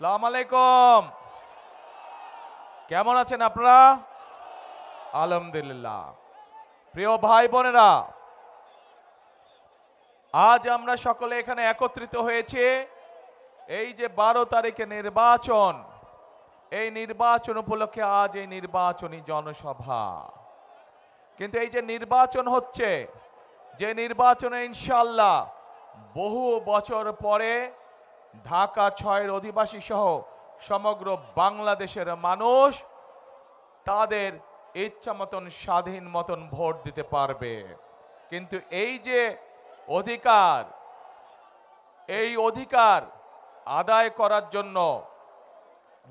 আসসালামু আলাইকুম। কেমন আছেন আপনারা? আলহামদুলিল্লাহ। প্রিয় ভাই বোনেরা, আজ আমরা সকলে এখানে একত্রিত হয়েছি এই যে 12 তারিখে নির্বাচন, এই নির্বাচন উপলক্ষে আজ এই নির্বাচনী জনসভা। কিন্তু এই যে নির্বাচন হচ্ছে, যে নির্বাচনে ইনশাআল্লাহ বহু বছর পরে ঢাকা 6-এর অধিবাসী সহ সমগ্র বাংলাদেশের মানুষ তাদের ইচ্ছা মতন স্বাধীন মতন ভোট দিতে পারবে। কিন্তু এই যে অধিকার, এই অধিকার আদায় করার জন্য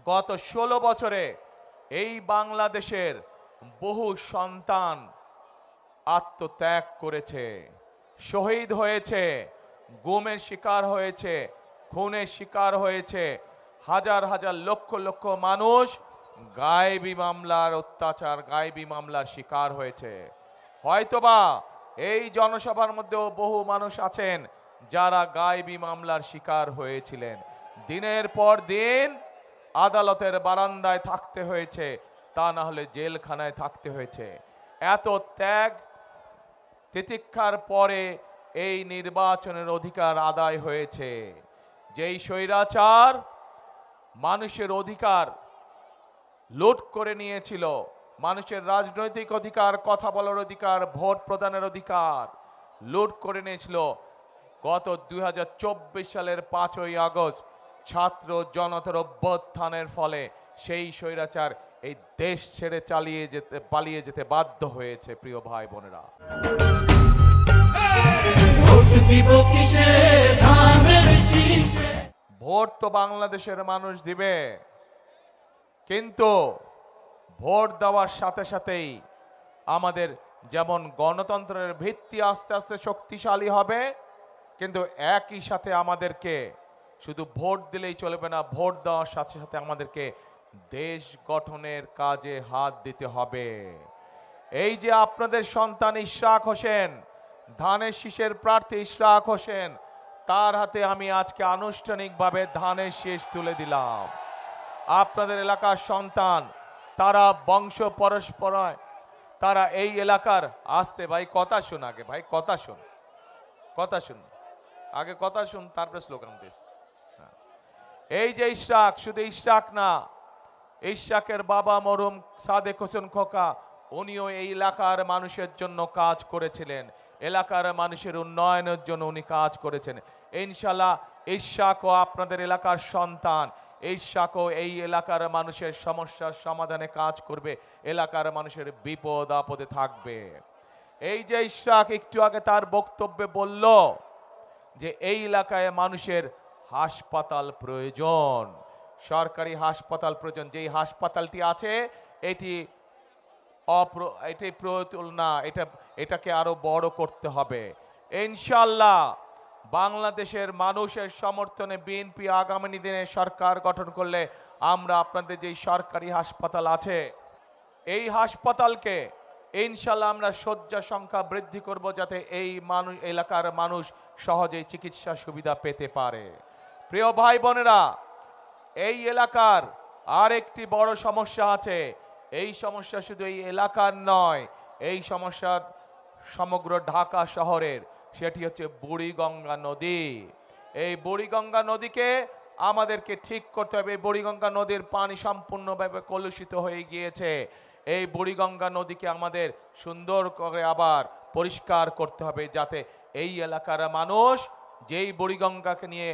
গত 16 বছরে এই বাংলাদেশের বহু সন্তান আত্মত্যাগ করেছে, শহীদ হয়েছে, গুমের শিকার হয়েছে, খুনের শিকার হয়েছে, হাজার হাজার লক্ষ লক্ষ মানুষ গায়েবী মামলার অত্যাচার, গায়েবী মামলার শিকার হয়েছে। হয়তোবা এই জনসভার মধ্যেও বহু মানুষ আছেন যারা গায়েবী মামলার শিকার হয়েছিলেন। দিনের পর দিন আদালতের বারান্দায় থাকতে হয়েছে, তা না হলে জেলখানায় থাকতে হয়েছে। এত ত্যাগ তিতিক্ষার পরে এই নির্বাচনের অধিকার আদায় হয়েছে। যেই স্বৈরাচার মানুষের অধিকার লুট করে নিয়েছিল, মানুষের রাজনৈতিক অধিকার, কথা বলার অধিকার, ভোট প্রদানের অধিকার লুট করে নিয়েছিল, গত 2024 সালের 5ই আগস্ট ছাত্র জনতার অভ্যুত্থানের ফলে সেই স্বৈরাচার এই দেশ ছেড়ে পালিয়ে যেতে বাধ্য হয়েছে। প্রিয় ভাই বোনেরা, ভোট তো বাংলাদেশের মানুষ দিবে, কিন্তু ভোট দেওয়ার সাথে সাথেই আমাদের যেমন গণতন্ত্রের ভিত্তি আস্তে আস্তে শক্তিশালী হবে, কিন্তু একই সাথে আমাদেরকে শুধু ভোট দিলেই চলবে না, ভোট দেওয়ার সাথে সাথে আমাদেরকে দেশ গঠনের কাজে হাত দিতে হবে। এই যে আপনাদের সন্তান ইশরাক হোসেন, ধানের শীষের প্রার্থী ইশরাক হোসেন, তার হাতে আমি আজকে আনুষ্ঠানিকভাবে ধানের শীষ তুলে দিলাম। আপনাদের এলাকার সন্তান, তারা বংশ পরস্পরায়, তারা এই এলাকার আসতে, ভাই কথা শুন, আগে ভাই কথা শুন, কথা শুন, আগে কথা শুন, তারপরে স্লোগান দিস। এই যে ইশরাক, শুধু ইশরাক না, ইশরাকের বাবা মরহুম সাদেক হোসেন খোকা, উনিও এই এলাকার মানুষের জন্য কাজ করেছিলেন, এলাকার মানুষের উন্নয়নের জন্য উনি কাজ করেছেন। ইনশাআল্লাহ ইশরাকও আপনাদের এলাকার সন্তান, ইশরাকও এই এলাকার মানুষের সমস্যার সমাধানে কাজ করবে, এলাকার মানুষের বিপদ আপদে থাকবে। এই যে ইশরাক একটু আগে তার বক্তব্যে বলল যে এই এলাকায় মানুষের হাসপাতাল প্রয়োজন, সরকারি হাসপাতাল প্রয়োজন। যেই হাসপাতালটি আছে এটি প্রতুল না, এটাকে আরো বড় করতে হবে। ইনশাআল্লাহ বাংলাদেশের মানুষের সমর্থনে বিএনপি আগামী দিনে সরকার গঠন করলে আমরা আপনাদের যেই সরকারি হাসপাতাল আছে এই হাসপাতালকে ইনশাআল্লাহ আমরা শয্যা সংখ্যা বৃদ্ধি করব, যাতে এই এলাকার মানুষ সহজেই চিকিৎসা সুবিধা পেতে পারে। প্রিয় ভাই বোনেরা, এই এলাকার আর একটি বড় সমস্যা আছে। এই সমস্যা শুধু এই এলাকার নয়, এই সমস্যা সমগ্র ঢাকা শহরের। সেটি হচ্ছে বুড়িগঙ্গা নদী। এই বুড়িগঙ্গা নদীকে আমাদেরকে ঠিক করতে হবে। এই বুড়িগঙ্গা নদীর পানি সম্পূর্ণভাবে কলুষিত হয়ে গিয়েছে। এই বুড়িগঙ্গা নদীকে আমাদের সুন্দর করে আবার পরিষ্কার করতে হবে, যাতে এই এলাকার মানুষ যেই বুড়িগঙ্গাকে নিয়ে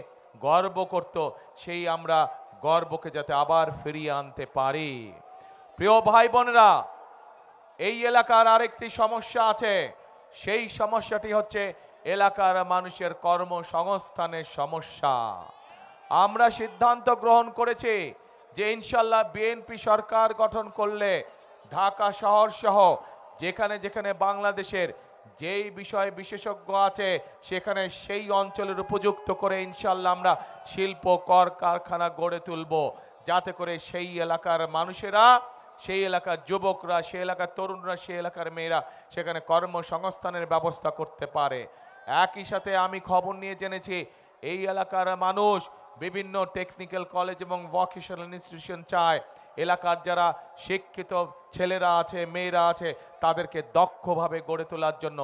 গর্ব করত, সেই আমরা গর্বকে যাতে আবার ফিরিয়ে আনতে পারি। প্রিয় ভাই বোনেরা, এই এলাকার আরেকটি সমস্যা আছে। সেই সমস্যাটি হচ্ছে এলাকার মানুষের কর্মসংস্থানের সমস্যা। আমরা সিদ্ধান্ত গ্রহণ করেছি যে ইনশাআল্লাহ বিএনপি সরকার গঠন করলে ঢাকা শহর সহ যেখানে যেখানে বাংলাদেশের যেই বিষয় বিশেষজ্ঞ আছে সেখানে সেই অঞ্চলের উপযুক্ত করে ইনশাআল্লাহ আমরা শিল্প কর কারখানা গড়ে তুলব, যাতে করে সেই এলাকার মানুষেরা, সেই এলাকার যুবকরা, সেই এলাকার তরুণরা, সেই এলাকার মেয়েরা সেখানে কর্মসংস্থানের ব্যবস্থা করতে পারে। একই সাথে আমি খবর নিয়ে জেনেছি এই এলাকার মানুষ বিভিন্ন টেকনিক্যাল কলেজ এবং ভোকেশনাল ইনস্টিটিউশন চায় এলাকার যারা শিক্ষিত ছেলেরা আছে, মেয়েরা আছে, তাদেরকে দক্ষভাবে গড়ে তোলার জন্য।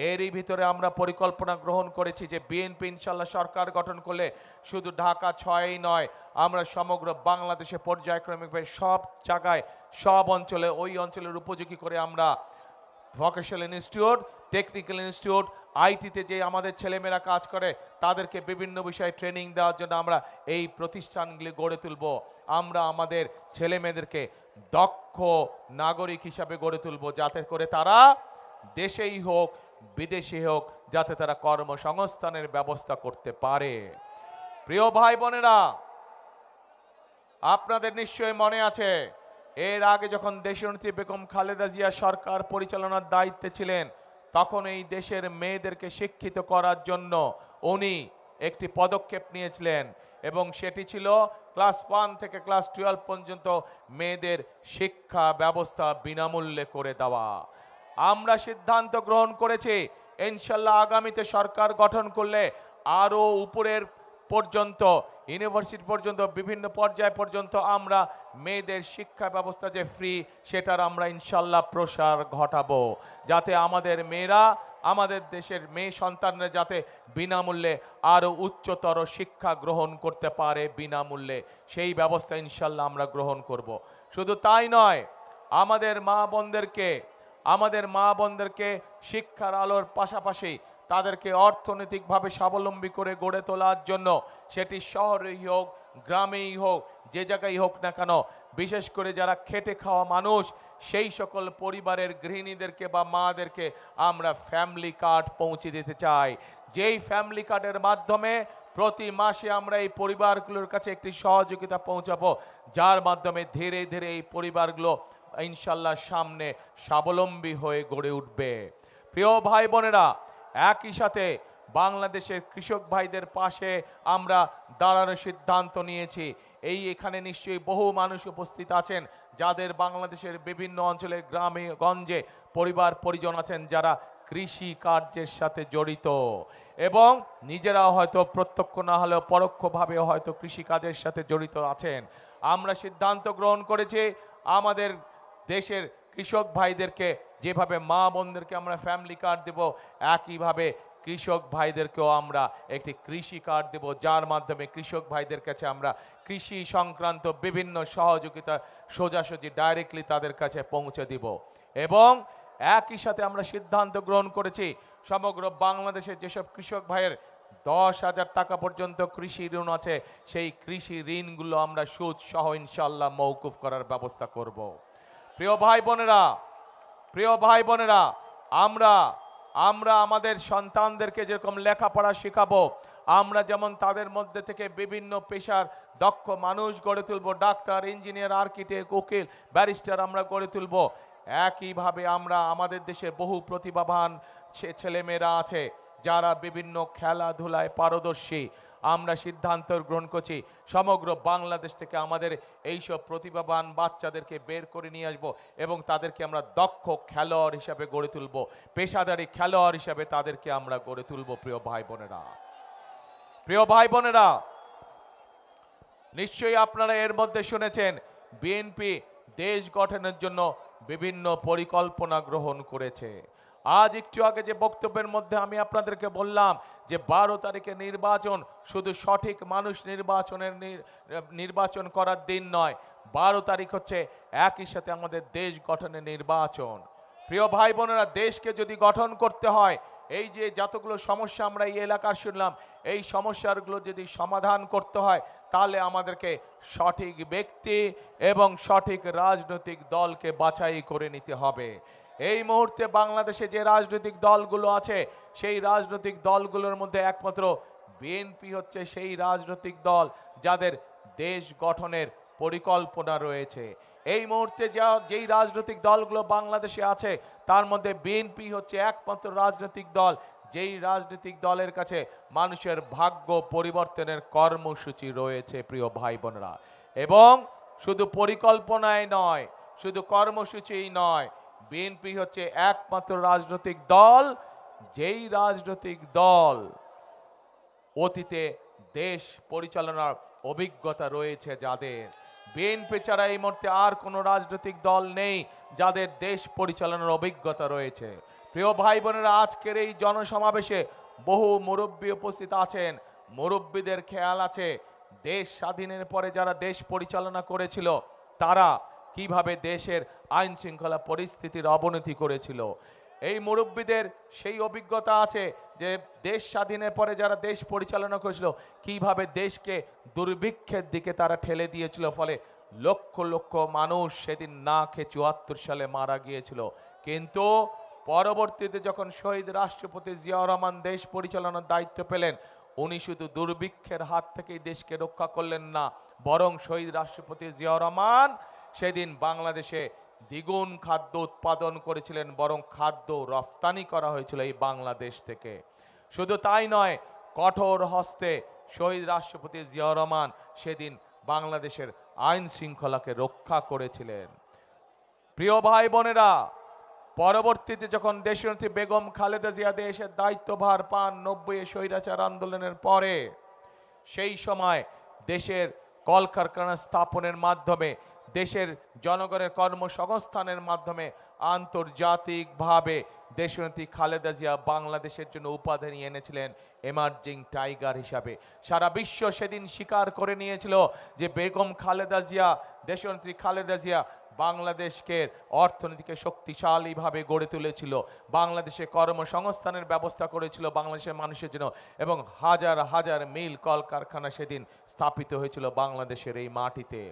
এরই ভিতরে আমরা পরিকল্পনা গ্রহণ করেছি যে বিএনপি ইনশাল্লাহ সরকার গঠন করলে শুধু ঢাকা 6-ই নয়, আমরা সমগ্র বাংলাদেশে পর্যায়ক্রমিকভাবে সব জায়গায়, সব অঞ্চলে, ওই অঞ্চলের উপযোগী করে আমরা ভোকেশনাল ইনস্টিটিউট, টেকনিক্যাল ইনস্টিটিউট, আইটিতে যে আমাদের ছেলেমেয়েরা কাজ করে তাদেরকে বিভিন্ন বিষয়ে ট্রেনিং দেওয়ার জন্য আমরা এই প্রতিষ্ঠানগুলি গড়ে তুলব। আমরা আমাদের ছেলেমেয়েদেরকে দক্ষ নাগরিক হিসাবে গড়ে তুলব, যাতে করে তারা দেশেই হোক বিদেশে হোক, যাতে তারা কর্মসংস্থানের ব্যবস্থা করতে পারে। প্রিয় ভাই বোনেরা, আপনাদের নিশ্চয়ই মনে আছে এর আগে যখন দেশনেত্রী বেগম খালেদা জিয়া সরকার পরিচালনার দায়িত্বে ছিলেন, তখন এই দেশের মেয়েদেরকে শিক্ষিত করার জন্য উনি একটি পদক্ষেপ নিয়েছিলেন, এবং সেটি ছিল ক্লাস 1 থেকে ক্লাস 12 পর্যন্ত মেয়েদের শিক্ষা ব্যবস্থা বিনামূল্যে করে দেওয়া। আমরা সিদ্ধান্ত গ্রহণ করেছি ইনশাল্লাহ আগামীতে সরকার গঠন করলে আরো উপরের পর্যন্ত, ইউনিভার্সিটি পর্যন্ত, বিভিন্ন পর্যায় পর্যন্ত আমরা মেয়েদের শিক্ষা ব্যবস্থা যে ফ্রি, সেটার আমরা ইনশাল্লাহ প্রসার ঘটাবো, যাতে আমাদের মেয়েরা, আমাদের দেশের মেয়ে সন্তানরা যাতে বিনামূল্যে আরো উচ্চতর শিক্ষা গ্রহণ করতে পারে বিনামূল্যে, সেই ব্যবস্থা ইনশাল্লাহ আমরা গ্রহণ করব। শুধু তাই নয়, আমাদের মা বোনদেরকে শিক্ষার আলোর পাশাপাশি তাদেরকে অর্থনৈতিকভাবে স্বাবলম্বী করে গড়ে তোলার জন্য, সেটি শহরেই হোক গ্রামেই হোক, যে জায়গায় হোক না কেন, বিশেষ করে যারা খেটে খাওয়া মানুষ, সেই সকল পরিবারের গৃহিণীদেরকে বা মাদেরকে আমরা ফ্যামিলি কার্ড পৌঁছে দিতে চাই। যেই ফ্যামিলি কার্ডের মাধ্যমে প্রতি মাসে আমরা এই পরিবারগুলোর কাছে একটি সহযোগিতা পৌঁছাবো, যার মাধ্যমে ধীরে ধীরে এই পরিবারগুলো ইনশাল্লাহ সামনে স্বাবলম্বী হয়ে গড়ে উঠবে। প্রিয় ভাই বোনেরা, একই সাথে বাংলাদেশের কৃষক ভাইদের পাশে আমরা দাঁড়ানোর সিদ্ধান্ত নিয়েছি। এখানে নিশ্চয়ই বহু মানুষ উপস্থিত আছেন যাদের বাংলাদেশের বিভিন্ন অঞ্চলে গ্রামে গঞ্জে পরিবার পরিজন আছেন যারা কৃষি কার্যের সাথে জড়িত, এবং নিজেরাও হয়তো প্রত্যক্ষ না হলেও পরোক্ষভাবে হয়তো কৃষি কাজের সাথে জড়িত আছেন। আমরা সিদ্ধান্ত গ্রহণ করেছি আমাদের দেশের কৃষক ভাইদেরকে যেভাবে মা বোনদেরকে আমরা ফ্যামিলি কার্ড দেব, একইভাবে কৃষক ভাইদেরকেও আমরা একটি কৃষি কার্ড দেব, যার মাধ্যমে কৃষক ভাইদের কাছে আমরা কৃষি সংক্রান্ত বিভিন্ন সহযোগিতা সোজাসুজি ডাইরেক্টলি তাদের কাছে পৌঁছে দিব। এবং একই সাথে আমরা সিদ্ধান্ত গ্রহণ করেছি সমগ্র বাংলাদেশের যেসব কৃষক ভাইয়ের 10,000 টাকা পর্যন্ত কৃষি ঋণ আছে, সেই কৃষি ঋণগুলো আমরা সুদ সহ ইনশাল্লাহ মওকুফ করার ব্যবস্থা করব। প্রিয় ভাই বোনেরা, আমরা আমাদের সন্তানদেরকে যেরকম লেখাপড়া শেখাবো, আমরা যেমন তাদের মধ্যে থেকে বিভিন্ন পেশার দক্ষ মানুষ গড়ে তুলব, ডাক্তার, ইঞ্জিনিয়ার, আর্কিটেক্ট, উকিল, ব্যারিস্টার আমরা গড়ে তুলব, একইভাবে আমরা আমাদের দেশে বহু প্রতিভাবান ছেলেমেয়েরা আছে যারা বিভিন্ন খেলাধুলায় পারদর্শী। আমরা সিদ্ধান্ত গ্রহণ করছি সমগ্র বাংলাদেশ থেকে আমাদের এইসব প্রতিভাবান বাচ্চাদেরকে বের করে নিয়ে আসব, এবং তাদেরকে আমরা দক্ষ খেলোয়াড় হিসাবে গড়ে তুলব, পেশাদারি খেলোয়াড় হিসাবে তাদেরকে আমরা গড়ে তুলব। প্রিয় ভাই বোনেরা, নিশ্চয়ই আপনারা এর মধ্যে শুনেছেন বিএনপি দেশ গঠনের জন্য বিভিন্ন পরিকল্পনা গ্রহণ করেছে। আজ একটু আগে যে বক্তব্যের মধ্যে আমি আপনাদেরকে বললাম যে 12 তারিখে নির্বাচন শুধু সঠিক মানুষ নির্বাচন করার দিন নয়, 12 তারিখ হচ্ছে একই সাথে আমাদের দেশ গঠনের নির্বাচন। প্রিয় ভাই বোনেরা, দেশকে যদি গঠন করতে হয়, এই যে যতগুলো সমস্যা আমরা এই এলাকার শুনলাম, এই সমস্যাগুলো যদি সমাধান করতে হয়, তাহলে আমাদেরকে সঠিক ব্যক্তি এবং সঠিক রাজনৈতিক দলকে বাছাই করে নিতে হবে। এই মুহূর্তে বাংলাদেশে যে রাজনৈতিক দলগুলো আছে, সেই রাজনৈতিক দলগুলোর মধ্যে একমাত্র বিএনপি হচ্ছে সেই রাজনৈতিক দল যাদের দেশ গঠনের পরিকল্পনা রয়েছে। এই মুহূর্তে যেই রাজনৈতিক দলগুলো বাংলাদেশে আছে, তার মধ্যে বিএনপি হচ্ছে একমাত্র রাজনৈতিক দল যেই রাজনৈতিক দলের কাছে মানুষের ভাগ্য পরিবর্তনের কর্মসূচি রয়েছে। প্রিয় ভাই বোনেরা, এবং শুধু পরিকল্পনায় নয়, শুধু কর্মসূচিই নয়, বিএনপি হচ্ছে একমাত্র রাজনৈতিক দল যেই রাজনৈতিক দল অতীতে দেশ পরিচালনার অভিজ্ঞতা রয়েছে যাদের। বিএনপি ছাড়া এই মুহূর্তে আর কোনো রাজনৈতিক দল নেই যাদের দেশ পরিচালনার অভিজ্ঞতা রয়েছে। প্রিয় ভাই বোনেরা, আজকের এই জনসমাবেশে বহু মুরব্বী উপস্থিত আছেন। মুরব্বীদের খেয়াল আছে দেশ স্বাধীনের পরে যারা দেশ পরিচালনা করেছিল তারা কিভাবে দেশের আইন শৃঙ্খলা পরিস্থিতির অবনতি করেছিল। এই মুরব্বীদের সেই অভিজ্ঞতা আছে যে দেশ স্বাধীনের পরে যারা দেশ পরিচালনা করেছিল কিভাবে দেশকে দুর্ভিক্ষের দিকে তারা ঠেলে দিয়েছিল, ফলে লক্ষ লক্ষ মানুষ সেদিন না খেয়ে ৭৪ সালে মারা গিয়েছিল। কিন্তু পরবর্তীতে যখন শহীদ রাষ্ট্রপতি জিয়াউর রহমান দেশ পরিচালনার দায়িত্ব পেলেন, উনি শুধু দুর্ভিক্ষের হাত থেকেই দেশকে রক্ষা করলেন না, বরং শহীদ রাষ্ট্রপতি জিয়াউর রহমান সেদিন বাংলাদেশে দ্বিগুণ খাদ্য উৎপাদন করেছিলেন, বরং খাদ্য রফতানি করা হয়েছিল এই বাংলাদেশ থেকে। শুধু তাই নয়, কঠোর হস্তে শহীদ রাষ্ট্রপতি জিয়াউর রহমান সেদিন বাংলাদেশের আইন শৃঙ্খলাকে রক্ষা করেছিলেন। প্রিয় ভাই বোনেরা, পরবর্তীতে যখন দেশনেত্রী বেগম খালেদা জিয়া দেশের দায়িত্বভার পান ৯০ স্বৈরাচার আন্দোলনের পরে, সেই সময় দেশের কলকারখানা স্থাপনের মাধ্যমে, দেশের জনগণের কর্মসংস্থানের মাধ্যমে আন্তর্জাতিকভাবে দেশনেত্রী খালেদা জিয়া বাংলাদেশের জন্য উপাধি নিয়ে এনেছিলেন এমার্জিং টাইগার হিসাবে। সারা বিশ্ব সেদিন স্বীকার করে নিয়েছিল যে বেগম খালেদা জিয়া, দেশনেত্রী খালেদা জিয়া বাংলাদেশকে অর্থনীতিকে শক্তিশালীভাবে গড়ে তুলেছিল, বাংলাদেশে কর্মসংস্থানের ব্যবস্থা করেছিল বাংলাদেশের মানুষের জন্য, এবং হাজার হাজার মিল কলকারখানা সেদিন স্থাপিত হয়েছিল বাংলাদেশের এই মাটিতে।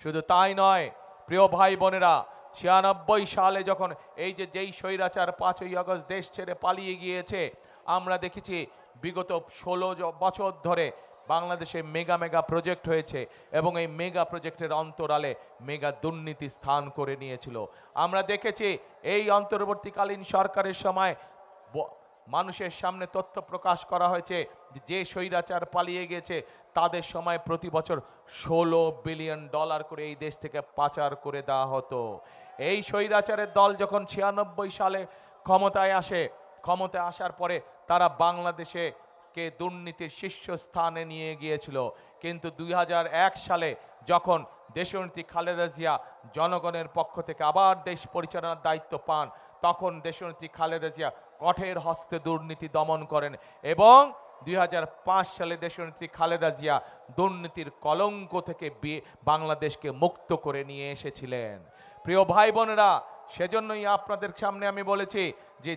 শুধু তাই নয় প্রিয় ভাই বোনেরা, ৯৬ সালে যখন যেই স্বৈরাচার ৫ই আগস্ট দেশ ছেড়ে পালিয়ে গিয়েছে, আমরা দেখেছি বিগত ১৬ বছর ধরে বাংলাদেশে মেগা মেগা প্রজেক্ট হয়েছে এবং এই মেগা প্রজেক্টের অন্তরালে মেগা দুর্নীতি স্থান করে নিয়েছিল। আমরা দেখেছি এই অন্তর্বর্তীকালীন সরকারের সময় মানুষের সামনে তথ্য প্রকাশ করা হয়েছে যে স্বৈরাচার পালিয়ে গেছে তাদের সময় প্রতি বছর $১৬ বিলিয়ন করে এই দেশ থেকে পাচার করে দেওয়া হতো। এই স্বৈরাচারের দল যখন ৯৬ সালে ক্ষমতায় আসে, ক্ষমতায় আসার পরে তারা বাংলাদেশে কে দুর্নীতির শীর্ষস্থানে নিয়ে গিয়েছিল, কিন্তু ২০০১ সালে যখন দেশনেত্রী খালেদা জিয়া জনগণের পক্ষ থেকে আবার দেশ পরিচালনার দায়িত্ব পান, তখন দেশনেত্রী খালেদা জিয়া কঠোর হস্তে দুর্নীতি দমন করেন এবং ২০০৫ সালে দেশনেত্রী খালেদা জিয়া দুর্নীতির কলঙ্ক থেকে বাংলাদেশকে মুক্ত করে নিয়ে এসেছিলেন। প্রিয় ভাই বোনেরা, সেজন্যই আপনাদের সামনে আমি বলেছি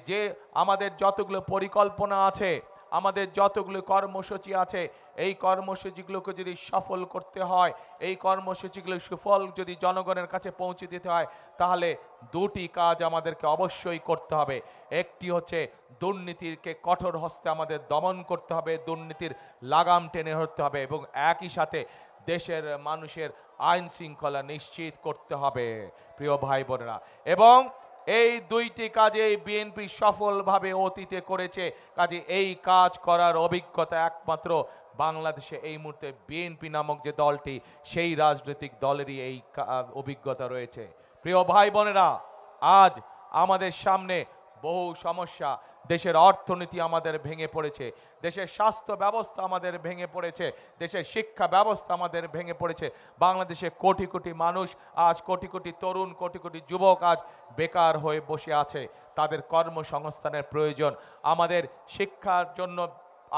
যে আমাদের যতগুলো পরিকল্পনা আছে, আমাদের যতগুলো কর্মসূচি আছে, এই কর্মসূচিগুলোকে যদি সফল করতে হয়, এই কর্মসূচিগুলোর সুফল যদি জনগণের কাছে পৌঁছে দিতে হয়, তাহলে দুটি কাজ আমাদেরকে অবশ্যই করতে হবে। একটি হচ্ছে দুর্নীতিকে কঠোর হস্তে আমাদের দমন করতে হবে, দুর্নীতির লাগাম টেনে ধরতে হবে, এবং একই সাথে দেশের মানুষের আইন শৃঙ্খলা নিশ্চিত করতে হবে প্রিয় ভাই বোনেরা। এবং এই দুইটি কাজে বিএনপি সফলভাবে অতীতে করেছে, কাজে এই কাজ করার অভিজ্ঞতা একমাত্র বাংলাদেশে এই মুহূর্তে বিএনপি নামক যে দলটি, সেই রাজনৈতিক দলেরই এই অভিজ্ঞতা রয়েছে। প্রিয় ভাই বোনেরা, আজ আমাদের সামনে বহু সমস্যা, দেশের অর্থনীতি আমাদের ভেঙে পড়েছে, দেশের স্বাস্থ্য ব্যবস্থা আমাদের ভেঙে পড়েছে, দেশের শিক্ষা ব্যবস্থা আমাদের ভেঙে পড়েছে, বাংলাদেশে কোটি কোটি মানুষ আজ, কোটি কোটি তরুণ, কোটি কোটি যুবক আজ বেকার হয়ে বসে আছে, তাদের কর্মসংস্থানের প্রয়োজন। আমাদের শিক্ষার জন্য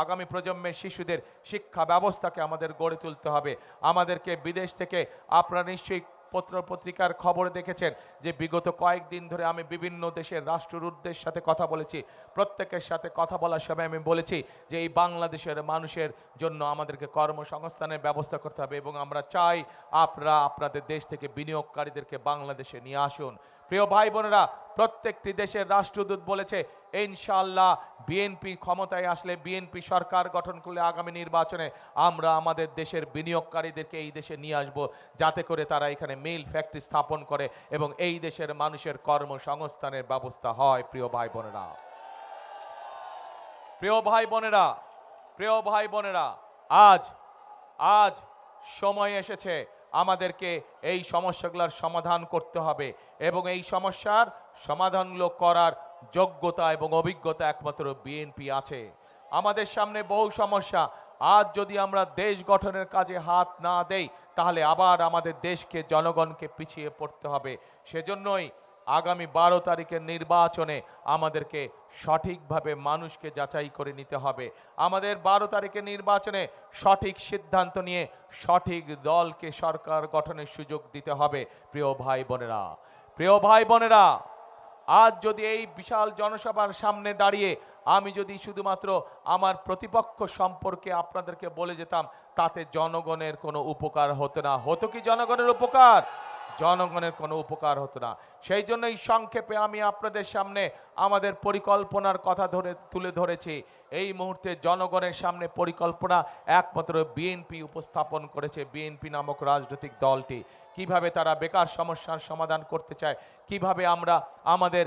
আগামী প্রজন্মের শিশুদের শিক্ষা ব্যবস্থাকে আমাদের গড়ে তুলতে হবে। আমাদেরকে বিদেশ থেকে, আপনারা নিশ্চয়ই পত্র পত্রিকার খবর দেখেছেন যে বিগত কয়েকদিন ধরে আমি বিভিন্ন দেশের রাষ্ট্রদূতদের সাথে কথা বলেছি, প্রত্যেকের সাথে কথা বলার সময় আমি বলেছি যে এই বাংলাদেশের মানুষের জন্য আমাদেরকে কর্মসংস্থানের ব্যবস্থা করতে হবে এবং আমরা চাই আপনারা আপনাদের দেশ থেকে বিনিয়োগকারীদেরকে বাংলাদেশে নিয়ে আসুন। প্রিয় ভাই বোনেরা, প্রত্যেকটি দেশের রাষ্ট্রদূত বলেছে ইনশাআল্লাহ বিএনপি ক্ষমতায় আসলে, বিএনপি সরকার গঠন করলে আগামী নির্বাচনে আমরা আমাদের দেশের বিনিয়োগকারীদেরকে এই দেশে নিয়ে আসব, যাতে করে তারা এখানে মিল ফ্যাক্টরি স্থাপন করে এবং এই দেশের মানুষের কর্মসংস্থানের ব্যবস্থা হয়। প্রিয় ভাই বোনেরা, প্রিয় ভাই বোনেরা, প্রিয় ভাই বোনেরা, আজ সময় এসেছে আমাদেরকে এই সমস্যাগুলোর সমাধান করতে হবে এবং এই সমস্যার সমাধানগুলো করার যোগ্যতা এবং অভিজ্ঞতা একমাত্র বিএনপি আছে। আমাদের সামনে বহু সমস্যা, আজ যদি আমরা দেশ গঠনের কাজে হাত না দেই তাহলে আবার আমাদের দেশকে জনগণকে পিছিয়ে পড়তে হবে। সেজন্যই আগামী 12 তারিখের নির্বাচনে আমাদেরকে সঠিকভাবে মানুষকে যাচাই করে নিতে হবে। আমাদের 12 তারিখের নির্বাচনে সঠিক সিদ্ধান্ত নিয়ে সঠিক দলকে সরকার গঠনের সুযোগ দিতে হবে। প্রিয় ভাই বোনেরা, প্রিয় ভাই বোনেরা, আজ যদি এই বিশাল জনসভার সামনে দাঁড়িয়ে আমি যদি শুধুমাত্র আমার প্রতিপক্ষ সম্পর্কে আপনাদেরকে বলে যেতাম, তাতে জনগণের কোনো উপকার হতো না। হতো কি জনগণের উপকার? জনগণের কোনো উপকার হতো না। সেই জন্যই সংক্ষেপে আমি আপনাদের সামনে আমাদের পরিকল্পনার কথা তুলে ধরেছি। এই মুহূর্তে জনগণের সামনে পরিকল্পনা একমাত্র বিএনপি উপস্থাপন করেছে। বিএনপি নামক রাজনৈতিক দলটি কিভাবে তারা বেকার সমস্যার সমাধান করতে চায়, কিভাবে আমরা আমাদের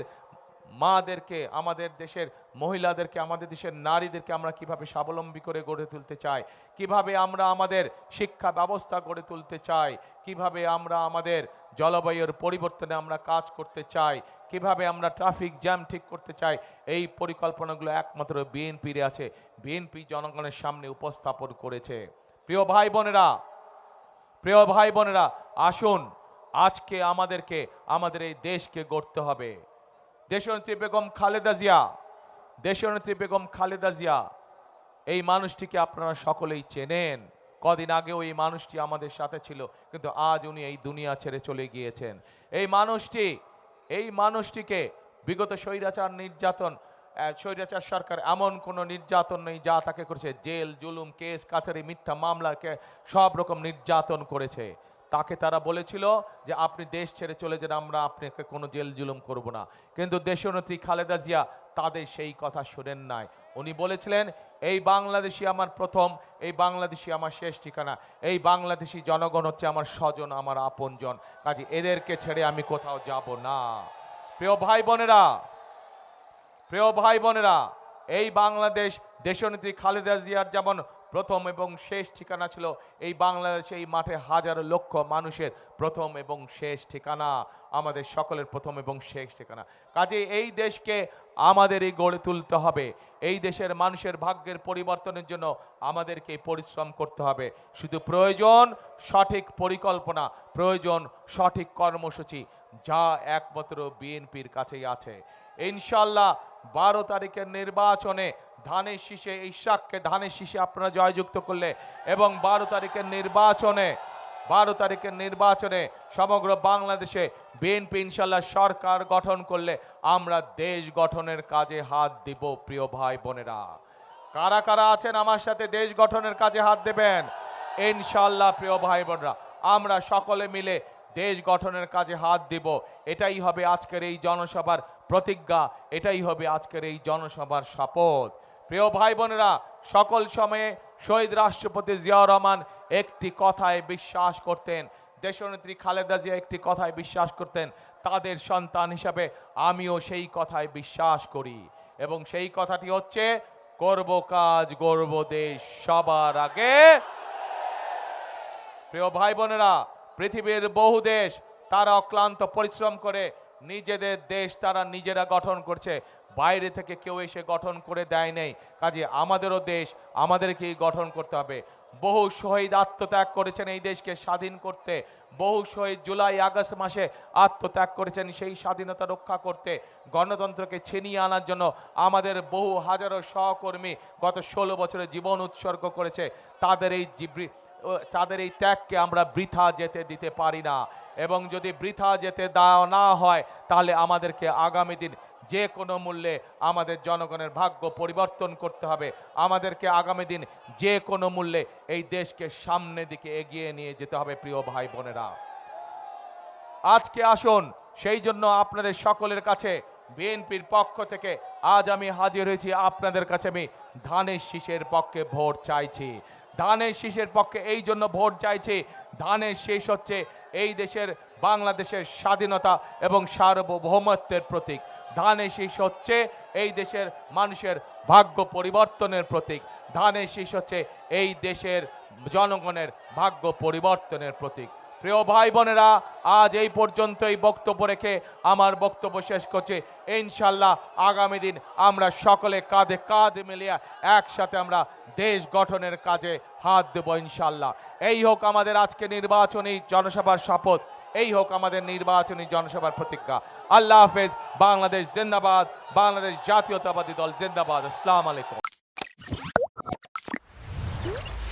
মাদেরকে, আমাদের দেশের মহিলাদেরকে, আমাদের দেশের নারীদেরকে আমরা কিভাবে স্বাবলম্বী করে গড়ে তুলতে চাই, কিভাবে আমরা আমাদের শিক্ষা ব্যবস্থা গড়ে তুলতে চাই, কিভাবে আমরা আমাদের জলবায়ুর পরিবর্তনে আমরা কাজ করতে চাই, কিভাবে আমরা ট্রাফিক জ্যাম ঠিক করতে চাই, এই পরিকল্পনাগুলো একমাত্র বিএনপির আছে। বিএনপি জনগণের সামনে উপস্থাপন করেছে। প্রিয় ভাই বোনেরা, প্রিয় ভাই বোনেরা, আসুন আজকে আমাদেরকে আমাদের এই দেশকে গড়তে হবে। দেশনেত্রী বেগম খালেদা জিয়া, দেশনেত্রী বেগম খালেদা জিয়া, এই মানুষটিকে আপনারা সকলেই চেনেন। কদিন আগেও এই মানুষটি আমাদের সাথে ছিল, কিন্তু আজ উনি এই দুনিয়া ছেড়ে চলে গিয়েছেন। এই মানুষটিকে বিগত স্বৈরাচার নির্যাতন, স্বৈরাচার সরকার এমন কোনো নির্যাতন নেই যা তাকে করেছে। জেল, জুলুম, কেস কাছারি, মিথ্যা মামলাকে সব রকম নির্যাতন করেছে। তাকে তারা বলেছিল যে আপনি দেশ ছেড়ে চলে যান, আমরা আপনাকে কোনো জেল জুলুম করব না। কিন্তু দেশনেত্রী খালেদা জিয়া তাদের সেই কথা শোনেন নাই। উনি বলেছিলেন, এই বাংলাদেশি আমার প্রথম, এই বাংলাদেশি আমার শেষ ঠিকানা, এই বাংলাদেশি জনগণ হচ্ছে আমার স্বজন, আমার আপনজন, কাজে এদেরকে ছেড়ে আমি কোথাও যাব না। প্রিয় ভাই বোনেরা, প্রিয় ভাই বোনেরা, এই বাংলাদেশ দেশনেত্রী খালেদা জিয়ার যেমন প্রথম এবং শেষ ঠিকানা ছিল, এই বাংলাদেশে এই মাঠে হাজার লক্ষ মানুষের প্রথম এবং শেষ ঠিকানা, আমাদের সকলের প্রথম এবং শেষ ঠিকানা। কাজে এই দেশকে আমাদেরই গড়ে তুলতে হবে। এই দেশের মানুষের ভাগ্যের পরিবর্তনের জন্য আমাদেরকে পরিশ্রম করতে হবে। শুধু প্রয়োজন সঠিক পরিকল্পনা, প্রয়োজন সঠিক কর্মসূচি, যা একমাত্র বিএনপির কাছেই আছে। ইনশাল্লাহ 12 তারিখের নির্বাচনে ধানের শীষে, ইশাককে ধানের শীষে আপনারা জয়যুক্ত করলে এবং 12 তারিখের নির্বাচনে সমগ্র বাংলাদেশে বিএনপি ইনশাল্লাহ সরকার গঠন করলে আমরা দেশ গঠনের কাজে হাত দিব। প্রিয় ভাই বোনেরা, কারা কারা আছেন আমার সাথে দেশ গঠনের কাজে হাত দেবেন? ইনশাল্লাহ প্রিয় ভাই বোনেরা, আমরা সকলে মিলে দেশ গঠনের কাজে হাত দিব। এটাই হবে আজকের এই জনসভার প্রতিজ্ঞা, এটাই হবে আজকের এই জনসভার শপথ। প্রিয় ভাই বোনেরা, সকল সময়ে শহীদ রাষ্ট্রপতি জিয়াউর রহমান একটি কথায় বিশ্বাস করতেন, দেশনেত্রী খালেদা জিয়া একটি কথায় বিশ্বাস করতেন। তাদের সন্তান হিসাবে আমিও সেই কথায় বিশ্বাস করি এবং সেই কথাটি হচ্ছে, করব কাজ গড়ব দেশ সবার আগে। প্রিয় ভাই বোনেরা, পৃথিবীর বহু দেশ তারা অক্লান্ত পরিশ্রম করে নিজেদের দেশ তারা নিজেরা গঠন করছে, বাইরে থেকে কেউ এসে গঠন করে দেয় নেই। কাজে আমাদেরও দেশ আমাদেরকেই গঠন করতে হবে। বহু শহীদ আত্মত্যাগ করেছেন এই দেশকে স্বাধীন করতে, বহু শহীদ জুলাই আগস্ট মাসে আত্মত্যাগ করেছেন সেই স্বাধীনতা রক্ষা করতে, গণতন্ত্রকে ছিনিয়ে আনার জন্য আমাদের বহু হাজারো সহকর্মী গত 16 বছরে জীবন উৎসর্গ করেছে। তাদের এই ত্যাগকে আমরা বৃথা যেতে দিতে পারি না, এবং যদি বৃথা যেতে দেওয়া না হয় তাহলে আমাদেরকে আগামী দিন যে কোনো মূল্যে আমাদের জনগণের ভাগ্য পরিবর্তন করতে হবে। আমাদেরকে আগামী দিন যে কোনো মূল্যে এই দেশকে সামনের দিকে এগিয়ে নিয়ে যেতে হবে। প্রিয় ভাই বোনেরা, আজকে আসুন সেই জন্য আপনাদের সকলের কাছে বিএনপির পক্ষ থেকে আজ আমি হাজির হয়েছি। আপনাদের কাছে আমি ধানের শীষের পক্ষে ভোট চাইছি। ধানের শীষের পক্ষে এই জন্য ভোট চাইছি, ধানের শীষ হচ্ছে এই দেশের বাংলাদেশের স্বাধীনতা এবং সার্বভৌমত্বের প্রতীক। ধানের শীষ হচ্ছে এই দেশের মানুষের ভাগ্য পরিবর্তনের প্রতীক। ধানের শীষ হচ্ছে এই দেশের জনগণের ভাগ্য পরিবর্তনের প্রতীক। প্রিয় ভাই বোনেরা, আজ এই পর্যন্তই বক্তব্য রেখে আমার বক্তব্য শেষ করছি। ইনশাল্লাহ আগামী দিন আমরা সকলে কাঁধে কাঁধ মিলিয়ে একসাথে আমরা দেশ গঠনের কাজে হাত দেব ইনশাল্লাহ। এই হোক আমাদের আজকে নির্বাচনী জনসভার শপথ, এই হোক আমাদের নির্বাচনী জনসভার প্রতিজ্ঞা। আল্লাহ হাফেজ। বাংলাদেশ জিন্দাবাদ, বাংলাদেশ জাতীয়তাবাদী দল জিন্দাবাদ। আসসালামু আলাইকুম।